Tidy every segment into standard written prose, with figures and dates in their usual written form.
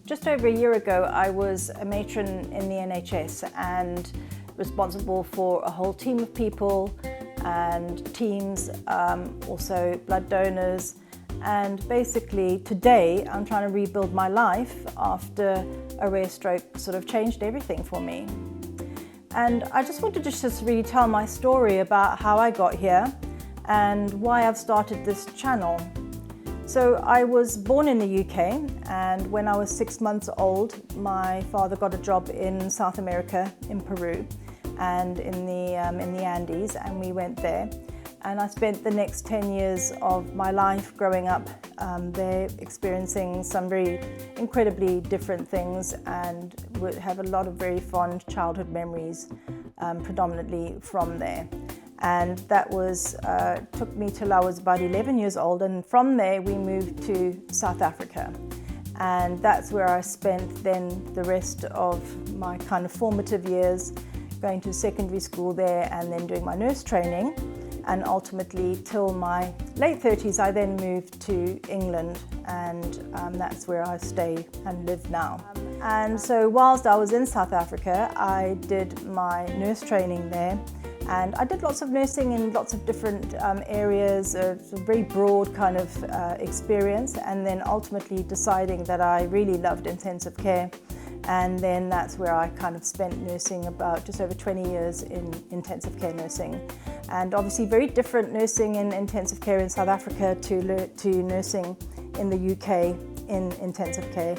Just over a year ago, I was a matron in the NHS and responsible for a whole team of people and teams, also blood donors. And basically today I'm trying to rebuild my life after a rare stroke sort of changed everything for me. And I just wanted to just really tell my story about how I got here and why I've started this channel. So I was born in the UK, and when I was 6 months old, my father got a job in South America, in Peru, and in the Andes, and we went there. And I spent the next 10 years of my life growing up there, experiencing some very incredibly different things, and would have a lot of very fond childhood memories, predominantly from there. And that was took me till I was about 11 years old, and from there we moved to South Africa. And that's where I spent then the rest of my kind of formative years, going to secondary school there and then doing my nurse training. And ultimately, till my late 30s, I then moved to England, and that's where I stay and live now. And so whilst I was in South Africa, I did my nurse training there, and I did lots of nursing in lots of different areas, a very broad kind of experience, and then ultimately deciding that I really loved intensive care. And then that's where I kind of spent nursing about just over 20 years in intensive care nursing. And obviously very different nursing in intensive care in South Africa to nursing in the UK in intensive care.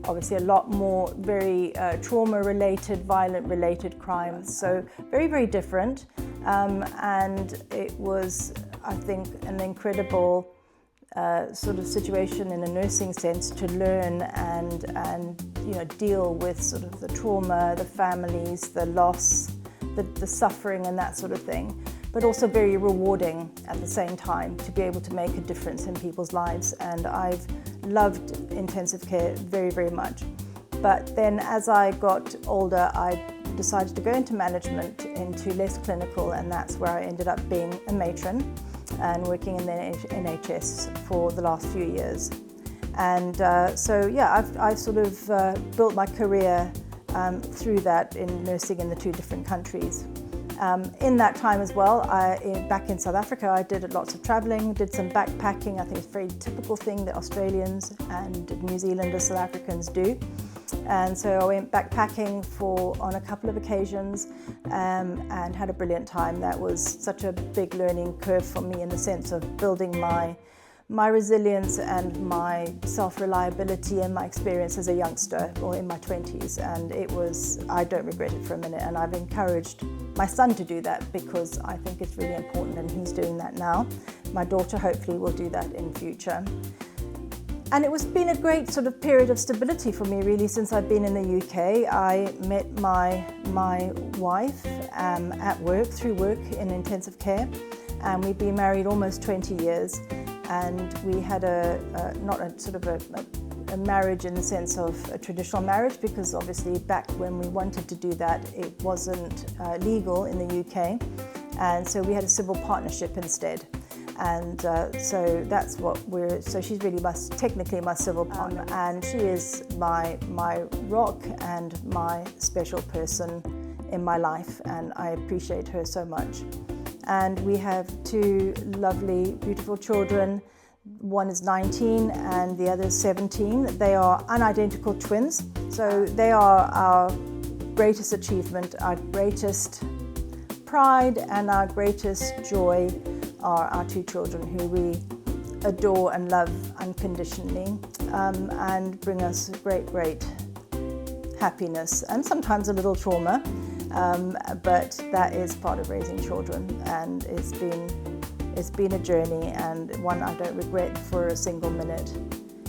Obviously a lot more very trauma-related, violent-related crimes. So very, very different. And it was, I think, an incredible sort of situation in a nursing sense to learn and deal with sort of the trauma, the families, the loss, the suffering and that sort of thing, but also very rewarding at the same time to be able to make a difference in people's lives. And I've loved intensive care very, very much. But then as I got older, I decided to go into management, into less clinical, and that's where I ended up being a matron and working in the NHS for the last few years. And so yeah, I've sort of built my career through that in nursing in the two different countries. In that time as well, back in South Africa, I did lots of traveling, did some backpacking. I think it's a very typical thing that Australians and New Zealanders, South Africans do. And so I went backpacking on a couple of occasions and had a brilliant time. That was such a big learning curve for me in the sense of building my resilience and my self-reliability and my experience as a youngster or in my 20s. And I don't regret it for a minute. And I've encouraged my son to do that because I think it's really important, and he's doing that now. My daughter hopefully will do that in future. And it been a great sort of period of stability for me really since I've been in the UK. I met my wife at work, through work in intensive care, and we've been married almost 20 years. And we had not a sort of a marriage in the sense of a traditional marriage, because obviously back when we wanted to do that, it wasn't legal in the UK. And so we had a civil partnership instead. And so that's what so she's really technically my civil partner, and she is my rock and my special person in my life, and I appreciate her so much. And we have two lovely, beautiful children. One is 19 and the other is 17. They are unidentical twins. So they are our greatest achievement, our greatest pride and our greatest joy are our two children, who we adore and love unconditionally, and bring us great happiness and sometimes a little trauma, but that is part of raising children, and it's been a journey, and one I don't regret for a single minute.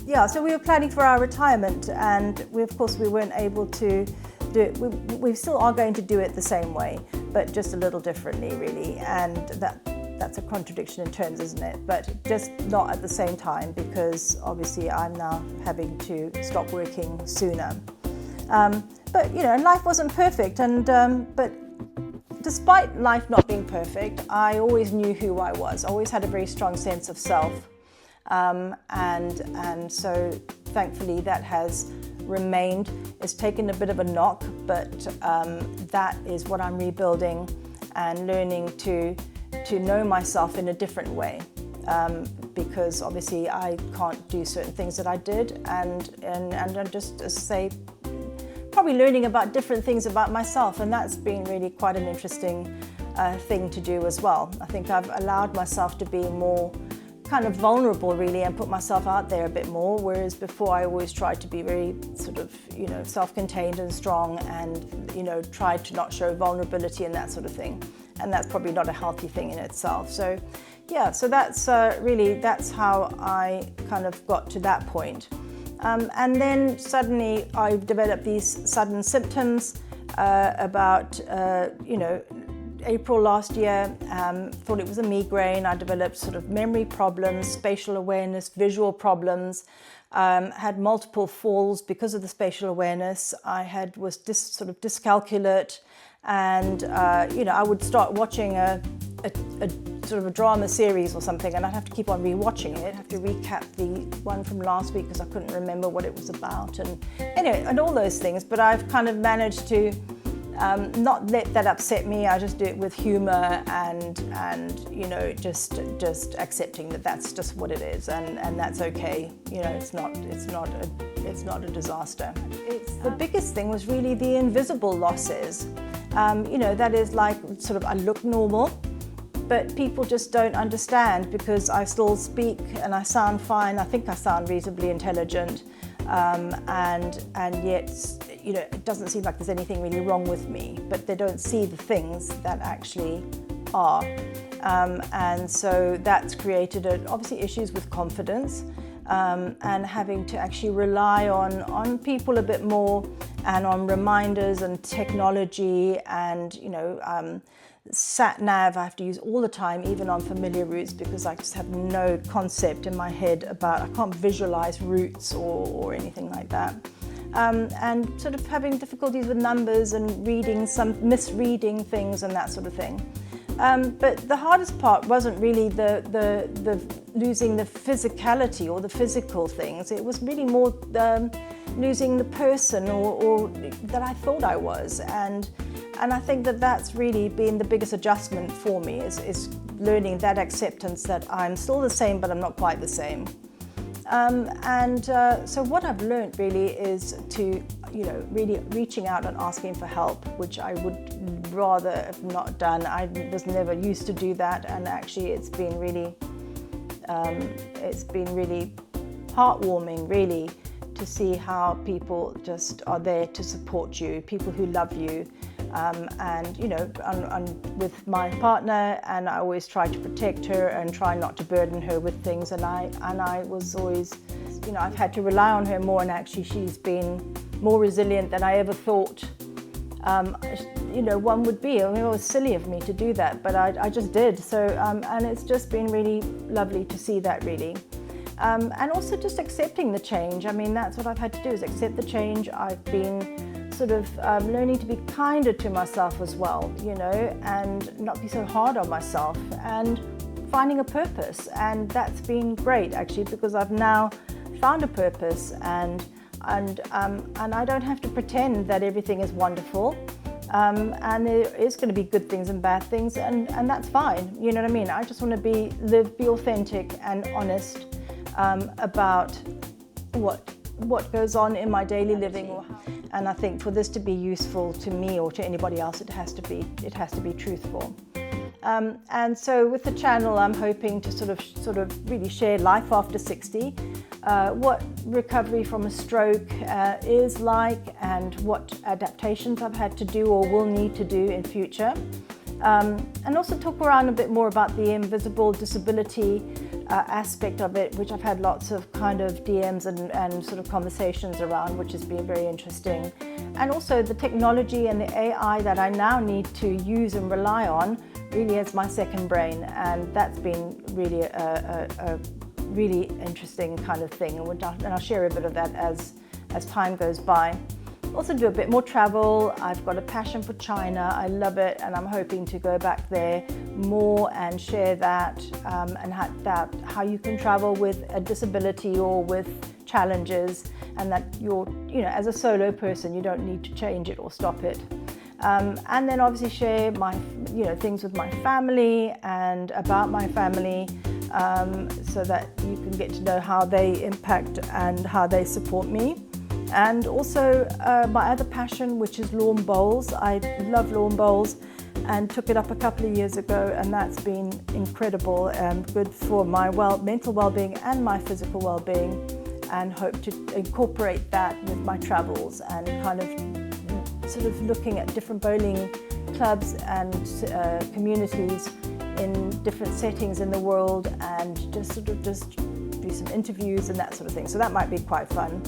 Yeah, so we were planning for our retirement, and of course we weren't able to do it. We still are going to do it the same way, but just a little differently really, and that's a contradiction in terms, isn't it? But just not at the same time, because obviously I'm now having to stop working sooner. But life wasn't perfect, but despite life not being perfect, I always knew who I was. I always had a very strong sense of self, and so thankfully that has remained. It's taken a bit of a knock, but that is what I'm rebuilding and learning to know myself in a different way. Because obviously I can't do certain things that I did, and I'm just, as I say, probably learning about different things about myself, and that's been really quite an interesting thing to do as well. I think I've allowed myself to be more kind of vulnerable really and put myself out there a bit more, whereas before I always tried to be very sort of, you know, self-contained and strong and, you know, tried to not show vulnerability and that sort of thing. And that's probably not a healthy thing in itself. So yeah, so that's really, that's how I kind of got to that point. And then suddenly I developed these sudden symptoms about, you know, April last year. Thought it was a migraine. I developed sort of memory problems, spatial awareness, visual problems, had multiple falls because of the spatial awareness. I was sort of dyscalculate, and you know, I would start watching a sort of a drama series or something, and I'd have to keep on rewatching it, have to recap the one from last week because I couldn't remember what it was about, and anyway, and all those things. But I've kind of managed to not let that upset me. I just do it with humor and you know, just accepting that that's just what it is, and that's okay. You know, it's not a disaster. The biggest thing was really the invisible losses. You know, that is like sort of I look normal, but people just don't understand because I still speak and I sound fine. I think I sound reasonably intelligent, and yet, you know, it doesn't seem like there's anything really wrong with me, but they don't see the things that actually are. And so that's created obviously issues with confidence, and having to actually rely on people a bit more, and on reminders and technology, and, you know, sat nav I have to use all the time, even on familiar routes, because I just have no concept in my head about, I can't visualize routes or anything like that. And sort of having difficulties with numbers and misreading things and that sort of thing. But the hardest part wasn't really the losing the physicality or the physical things. It was really more losing the person or that I thought I was. And I think that that's really been the biggest adjustment for me, is learning that acceptance that I'm still the same, but I'm not quite the same. So what I've learned really is to, you know, really reaching out and asking for help, which I would rather have not done. I was never used to do that, and actually it's been really heartwarming, really, to see how people just are there to support you, people who love you. And you know, I'm with my partner, and I always try to protect her and try not to burden her with things. And I was always, you know, I've had to rely on her more, and actually she's been more resilient than I ever thought, you know, one would be. I mean, it was silly of me to do that, but I just did. So, and it's just been really lovely to see that, really. And also just accepting the change. I mean, that's what I've had to do, is accept the change. I've been sort of learning to be kinder to myself as well, you know, and not be so hard on myself, and finding a purpose. And that's been great, actually, because I've now found a purpose, and I don't have to pretend that everything is wonderful. And there is going to be good things and bad things, and that's fine. You know what I mean? I just want to be authentic and honest about what goes on in my daily living. And I think for this to be useful to me or to anybody else, it has to be truthful. And so with the channel, I'm hoping to sort of really share life after 60, what recovery from a stroke is like, and what adaptations I've had to do or will need to do in future. And also talk around a bit more about the invisible disability aspect of it, which I've had lots of kind of DMs and sort of conversations around, which has been very interesting. And also the technology and the AI that I now need to use and rely on really as my second brain, and that's been really a really interesting kind of thing, and I'll share a bit of that as time goes by. Also do a bit more travel. I've got a passion for China. I love it, and I'm hoping to go back there more and share that and how you can travel with a disability or with challenges, and that you're, as a solo person, you don't need to change it or stop it. And then obviously share my, things with my family and about my family, so that you can get to know how they impact and how they support me. And also my other passion, which is lawn bowls. I love lawn bowls and took it up a couple of years ago, and that's been incredible and good for my mental well-being and my physical well-being, and hope to incorporate that with my travels and kind of sort of looking at different bowling clubs and communities in different settings in the world, and just do some interviews and that sort of thing. So that might be quite fun.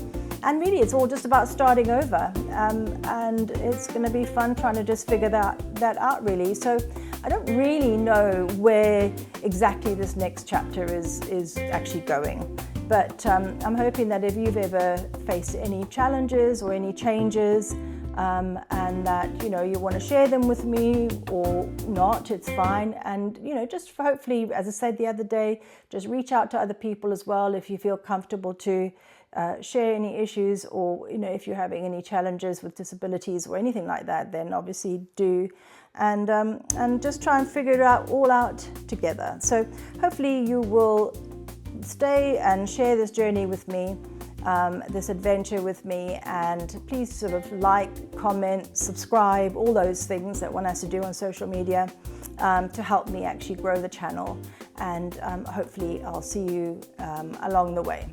And really, it's all just about starting over, and it's going to be fun trying to just figure that out, really. So I don't really know where exactly this next chapter is actually going, but I'm hoping that if you've ever faced any challenges or any changes, and that you want to share them with me or not, it's fine. And just hopefully, as I said the other day, just reach out to other people as well if you feel comfortable to share any issues, or if you're having any challenges with disabilities or anything like that, then obviously do, and just try and figure it all out together. So hopefully you will stay and share this journey with me, this adventure with me, and please sort of like, comment, subscribe, all those things that one has to do on social media to help me actually grow the channel, and hopefully I'll see you along the way.